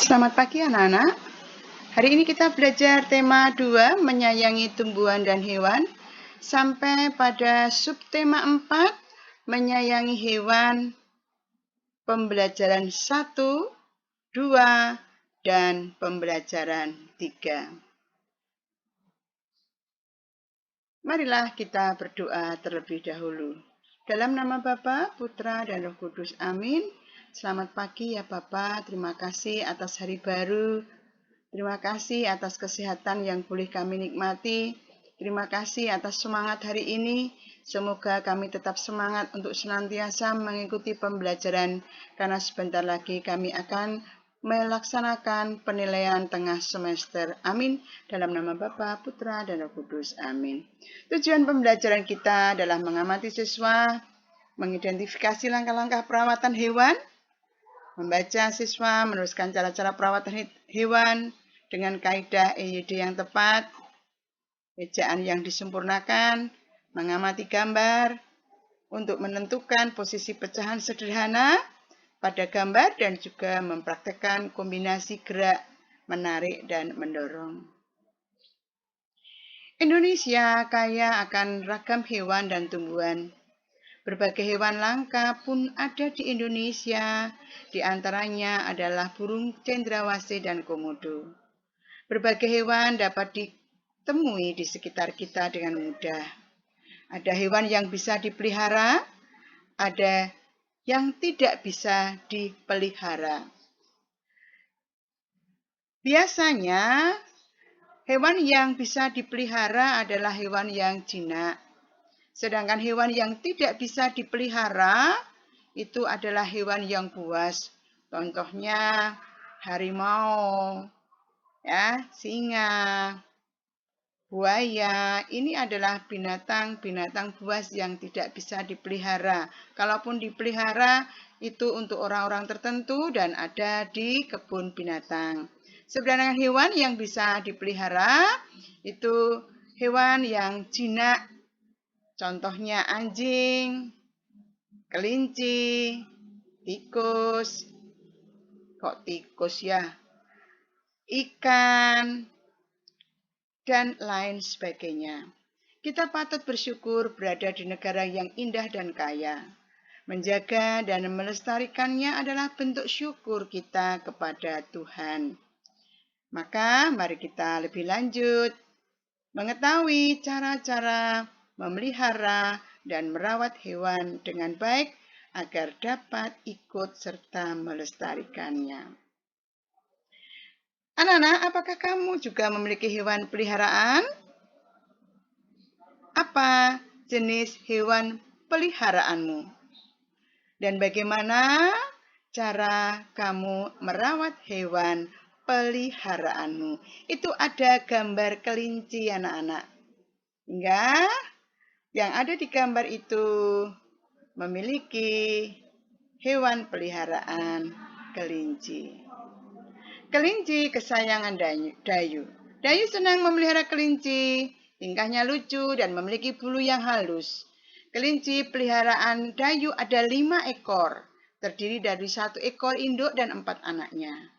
Selamat pagi anak-anak. Hari ini kita belajar tema 2, menyayangi tumbuhan dan hewan, sampai pada subtema 4, menyayangi hewan, pembelajaran 1, 2, dan pembelajaran 3. Marilah kita berdoa terlebih dahulu. Dalam nama Bapa, Putra, dan Roh Kudus. Amin. Selamat pagi ya Bapak, terima kasih atas hari baru. Terima kasih atas kesehatan yang boleh kami nikmati. Terima kasih atas semangat hari ini. Semoga kami tetap semangat untuk senantiasa mengikuti pembelajaran, karena sebentar lagi kami akan melaksanakan penilaian tengah semester. Amin. Dalam nama Bapa, Putra, dan Roh Kudus. Amin. Tujuan pembelajaran kita adalah mengamati siswa, mengidentifikasi langkah-langkah perawatan hewan, membaca siswa meneruskan cara-cara perawatan hewan dengan kaidah EYD yang tepat, ejaan yang disempurnakan, mengamati gambar untuk menentukan posisi pecahan sederhana pada gambar, dan juga mempraktekkan kombinasi gerak, menarik, dan mendorong. Indonesia kaya akan ragam hewan dan tumbuhan. Berbagai hewan langka pun ada di Indonesia, di antaranya adalah burung cendrawasih dan komodo. Berbagai hewan dapat ditemui di sekitar kita dengan mudah. Ada hewan yang bisa dipelihara, ada yang tidak bisa dipelihara. Biasanya, hewan yang bisa dipelihara adalah hewan yang jinak. Sedangkan hewan yang tidak bisa dipelihara itu adalah hewan yang buas. Contohnya harimau, ya, singa, buaya. Ini adalah binatang-binatang buas yang tidak bisa dipelihara. Kalaupun dipelihara itu untuk orang-orang tertentu dan ada di kebun binatang. Sedangkan hewan yang bisa dipelihara itu hewan yang jinak. Contohnya anjing, kelinci, tikus, ikan, dan lain sebagainya. Kita patut bersyukur berada di negara yang indah dan kaya. Menjaga dan melestarikannya adalah bentuk syukur kita kepada Tuhan. Maka mari kita lebih lanjut mengetahui cara-cara memelihara dan merawat hewan dengan baik agar dapat ikut serta melestarikannya. Anak-anak, apakah kamu juga memiliki hewan peliharaan? Apa jenis hewan peliharaanmu? Dan bagaimana cara kamu merawat hewan peliharaanmu? Itu ada gambar kelinci, anak-anak. Hingga yang ada di gambar itu memiliki hewan peliharaan kelinci. Kelinci kesayangan Dayu. Dayu senang memelihara kelinci. Tingkahnya lucu dan memiliki bulu yang halus. Kelinci peliharaan Dayu ada 5 ekor. Terdiri dari 1 ekor induk dan 4 anaknya.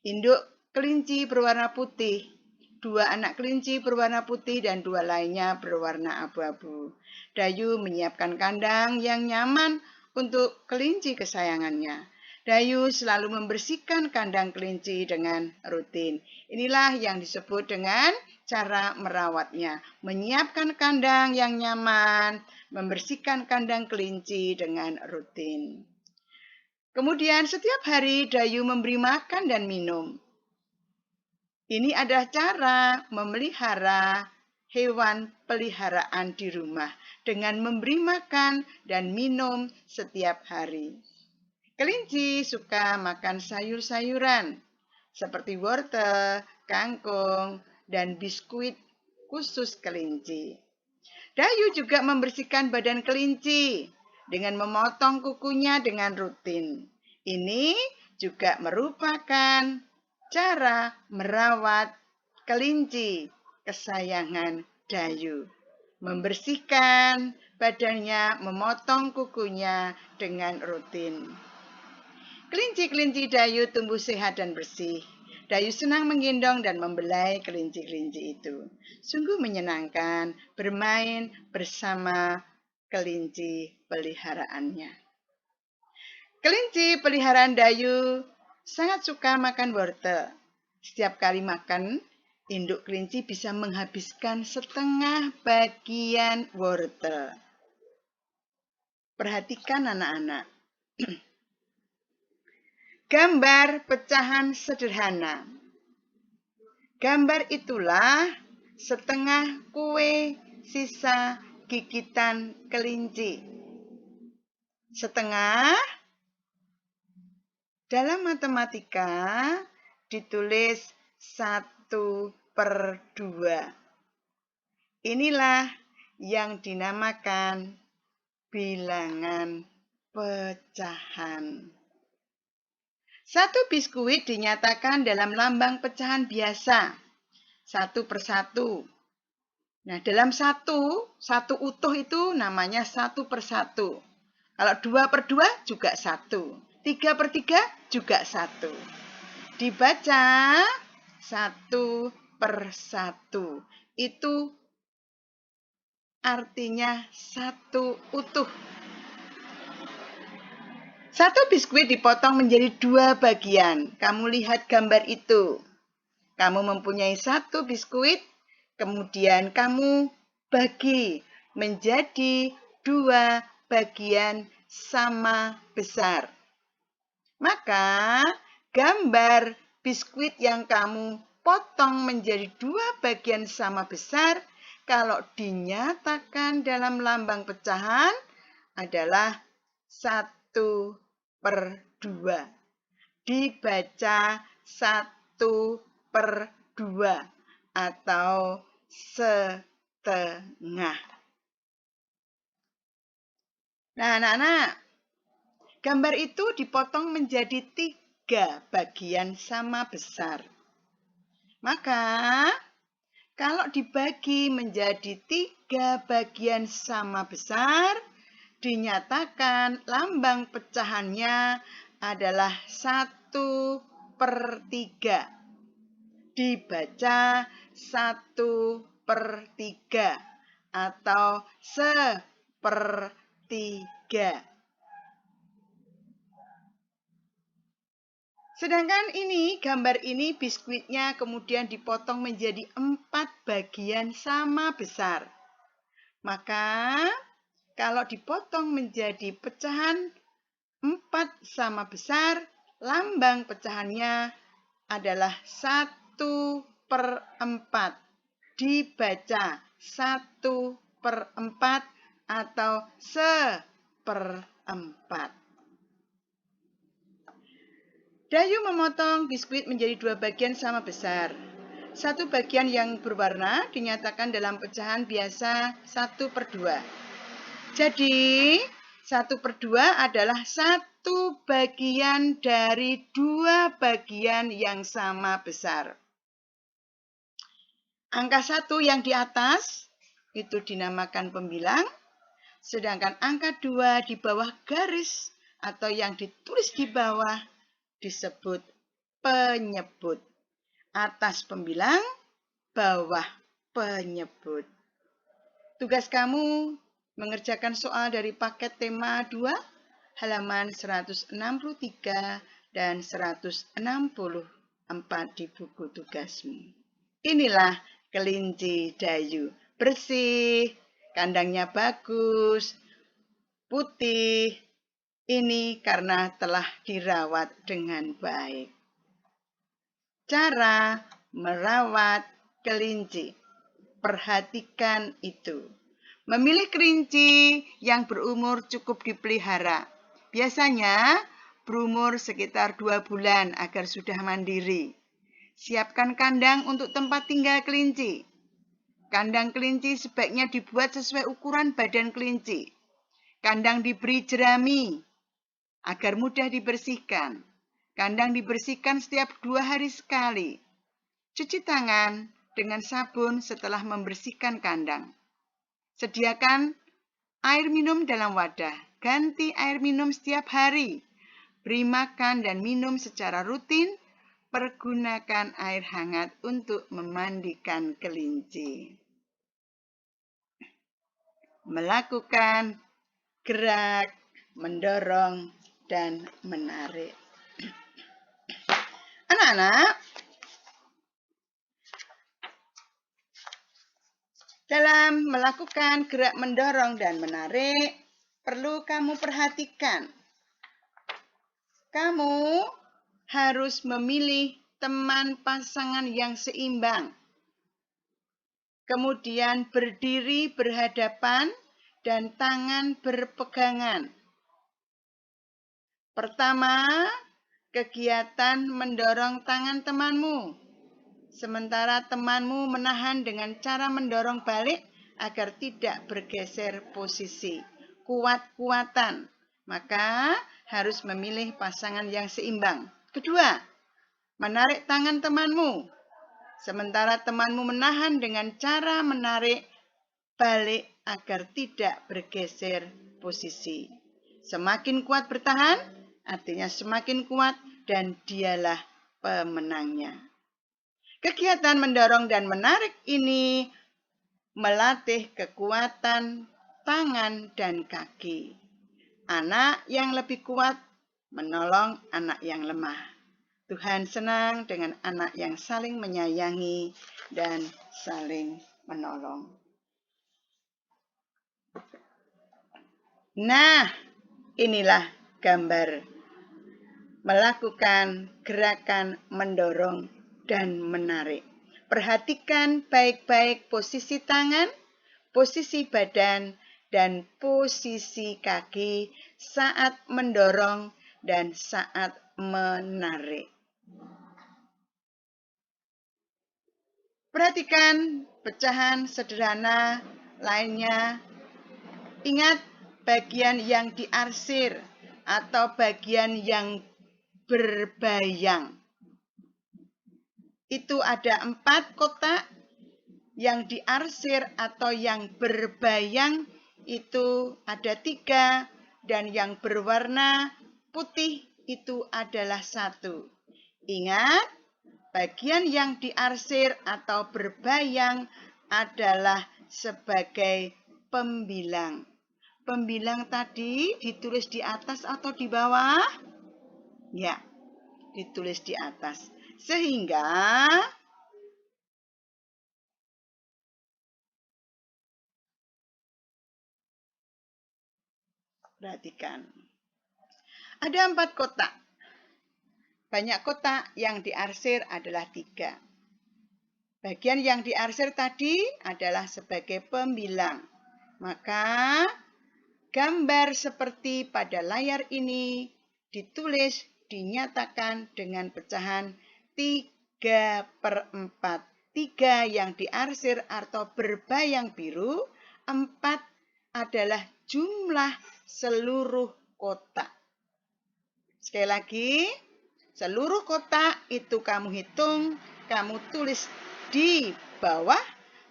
Induk kelinci berwarna putih. 2 anak kelinci berwarna putih dan 2 lainnya berwarna abu-abu. Dayu menyiapkan kandang yang nyaman untuk kelinci kesayangannya. Dayu selalu membersihkan kandang kelinci dengan rutin. Inilah yang disebut dengan cara merawatnya. Menyiapkan kandang yang nyaman, membersihkan kandang kelinci dengan rutin. Kemudian setiap hari Dayu memberi makan dan minum. Ini adalah cara memelihara hewan peliharaan di rumah dengan memberi makan dan minum setiap hari. Kelinci suka makan sayur-sayuran seperti wortel, kangkung, dan biskuit khusus kelinci. Dayu juga membersihkan badan kelinci dengan memotong kukunya dengan rutin. Ini juga merupakan cara merawat kelinci kesayangan Dayu. Membersihkan badannya, memotong kukunya dengan rutin. Kelinci-kelinci Dayu tumbuh sehat dan bersih. Dayu senang menggendong dan membelai kelinci-kelinci itu. Sungguh menyenangkan bermain bersama kelinci peliharaannya. Kelinci peliharaan Dayu sangat suka makan wortel. Setiap kali makan, induk kelinci bisa menghabiskan setengah bagian wortel. Perhatikan anak-anak. Gambar pecahan sederhana. Gambar itulah setengah kue sisa gigitan kelinci. Setengah dalam matematika ditulis 1/2. Inilah yang dinamakan bilangan pecahan. 1 biskuit dinyatakan dalam lambang pecahan biasa, 1/1. Nah, dalam satu utuh itu namanya 1/1. Kalau 2/2 juga 1. 3/3 juga 1. Dibaca 1/1. Itu artinya 1 utuh. 1 biskuit dipotong menjadi 2 bagian. Kamu lihat gambar itu. Kamu mempunyai 1 biskuit, kemudian kamu bagi menjadi 2 bagian sama besar. Maka gambar biskuit yang kamu potong menjadi 2 bagian sama besar, kalau dinyatakan dalam lambang pecahan adalah 1/2. Dibaca 1/2 atau setengah. Nah, anak-anak, gambar itu dipotong menjadi 3 bagian sama besar. Maka, kalau dibagi menjadi 3 bagian sama besar, dinyatakan lambang pecahannya adalah 1/3. Dibaca 1/3 atau 1/3. Sedangkan gambar ini biskuitnya kemudian dipotong menjadi 4 bagian sama besar. Maka kalau dipotong menjadi pecahan 4 sama besar, lambang pecahannya adalah 1/4. Dibaca 1/4 atau 1/4. Dayu memotong biskuit menjadi 2 bagian sama besar. 1 bagian yang berwarna dinyatakan dalam pecahan biasa 1/2. Jadi, 1/2 adalah 1 bagian dari 2 bagian yang sama besar. Angka 1 yang di atas itu dinamakan pembilang, sedangkan angka 2 di bawah garis atau yang ditulis di bawah disebut penyebut. Atas pembilang, bawah penyebut. Tugas kamu mengerjakan soal dari paket tema 2, halaman 163 dan 164 di buku tugasmu. Inilah kelinci Dayu. Bersih, kandangnya bagus, putih. Ini karena telah dirawat dengan baik. Cara merawat kelinci. Perhatikan itu. Memilih kelinci yang berumur cukup dipelihara. Biasanya berumur sekitar 2 bulan agar sudah mandiri. Siapkan kandang untuk tempat tinggal kelinci. Kandang kelinci sebaiknya dibuat sesuai ukuran badan kelinci. Kandang diberi jerami agar mudah dibersihkan. Kandang dibersihkan setiap 2 hari sekali. Cuci tangan dengan sabun setelah membersihkan kandang. Sediakan air minum dalam wadah. Ganti air minum setiap hari. beri makan dan minum secara rutin, pergunakan air hangat untuk memandikan kelinci. Melakukan gerak, mendorong, dan menarik. Anak-anak, dalam melakukan gerak mendorong dan menarik, perlu kamu perhatikan. Kamu harus memilih teman pasangan yang seimbang. Kemudian berdiri berhadapan dan tangan berpegangan. Pertama, kegiatan mendorong tangan temanmu. Sementara temanmu menahan dengan cara mendorong balik agar tidak bergeser posisi. Kuat-kuatan. Maka harus memilih pasangan yang seimbang. Kedua, menarik tangan temanmu. Sementara temanmu menahan dengan cara menarik balik agar tidak bergeser posisi. Semakin kuat bertahan, artinya semakin kuat dan dialah pemenangnya. Kegiatan mendorong dan menarik ini melatih kekuatan tangan dan kaki. Anak yang lebih kuat menolong anak yang lemah. Tuhan senang dengan anak yang saling menyayangi dan saling menolong. Nah, inilah gambar melakukan gerakan mendorong dan menarik. Perhatikan baik-baik posisi tangan, posisi badan, dan posisi kaki saat mendorong dan saat menarik. Perhatikan pecahan sederhana lainnya. Ingat bagian yang diarsir atau bagian yang berbayang. Itu ada 4 kotak, yang diarsir atau yang berbayang itu ada 3, dan yang berwarna putih itu adalah 1. Ingat, bagian yang diarsir atau berbayang adalah sebagai pembilang. Pembilang tadi ditulis di atas atau di bawah? Ya, ditulis di atas. Sehingga perhatikan. Ada 4 kotak. Banyak kotak yang diarsir adalah 3. Bagian yang diarsir tadi adalah sebagai pembilang. Maka gambar seperti pada layar ini ditulis, dinyatakan dengan pecahan 3/4. 3 yang diarsir atau berbayang biru, 4 adalah jumlah seluruh kotak. Sekali lagi, seluruh kotak itu kamu hitung, kamu tulis di bawah,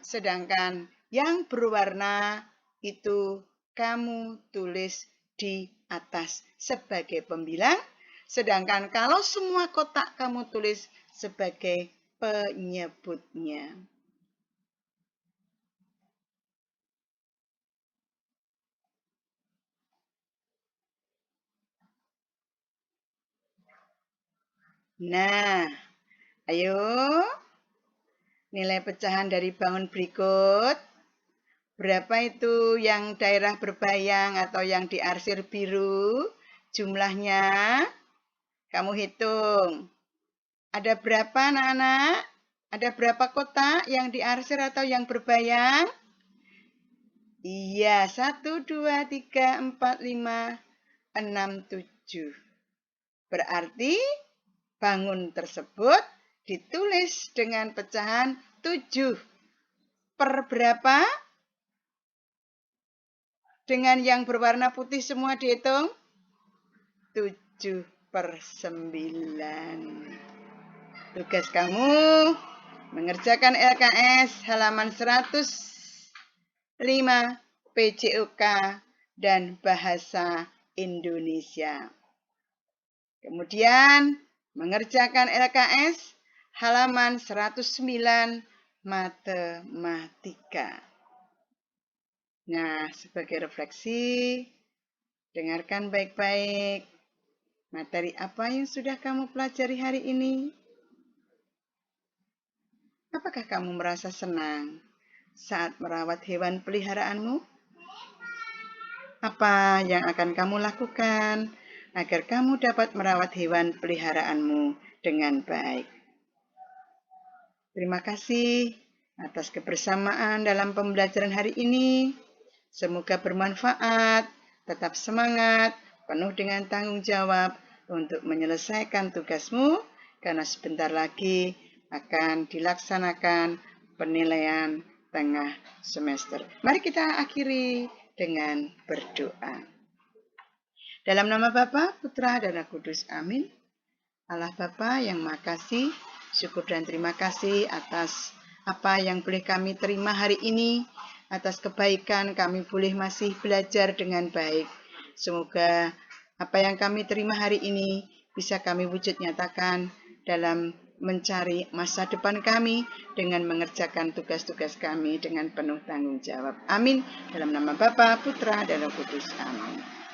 sedangkan yang berwarna itu kamu tulis di atas sebagai pembilang, sedangkan kalau semua kotak kamu tulis sebagai penyebutnya. Nah, ayo nilai pecahan dari bangun berikut. Berapa itu yang daerah berbayang atau yang diarsir biru? Jumlahnya kamu hitung. Ada berapa anak-anak? Ada berapa kotak yang diarsir atau yang berbayang? Iya, 1, 2, 3, 4, 5, 6, 7. Berarti bangun tersebut ditulis dengan pecahan 7. Per berapa? Dengan yang berwarna putih semua dihitung? 7/9. Tugas kamu mengerjakan LKS halaman 105 PJOK dan Bahasa Indonesia. Kemudian mengerjakan LKS halaman 109 matematika. Nah, sebagai refleksi, dengarkan baik-baik materi apa yang sudah kamu pelajari hari ini. Apakah kamu merasa senang saat merawat hewan peliharaanmu? Apa yang akan kamu lakukan agar kamu dapat merawat hewan peliharaanmu dengan baik? Terima kasih atas kebersamaan dalam pembelajaran hari ini. Semoga bermanfaat, tetap semangat, penuh dengan tanggung jawab untuk menyelesaikan tugasmu, karena sebentar lagi akan dilaksanakan penilaian tengah semester. Mari kita akhiri dengan berdoa. Dalam nama Bapa, Putra, dan Roh Kudus. Amin. Allah Bapa yang Maha Kasih, syukur dan terima kasih atas apa yang boleh kami terima hari ini, atas kebaikan kami boleh masih belajar dengan baik. Semoga apa yang kami terima hari ini bisa kami wujud nyatakan dalam mencari masa depan kami dengan mengerjakan tugas-tugas kami dengan penuh tanggung jawab. Amin. Dalam nama Bapa, Putra, dan Roh Kudus. Amin.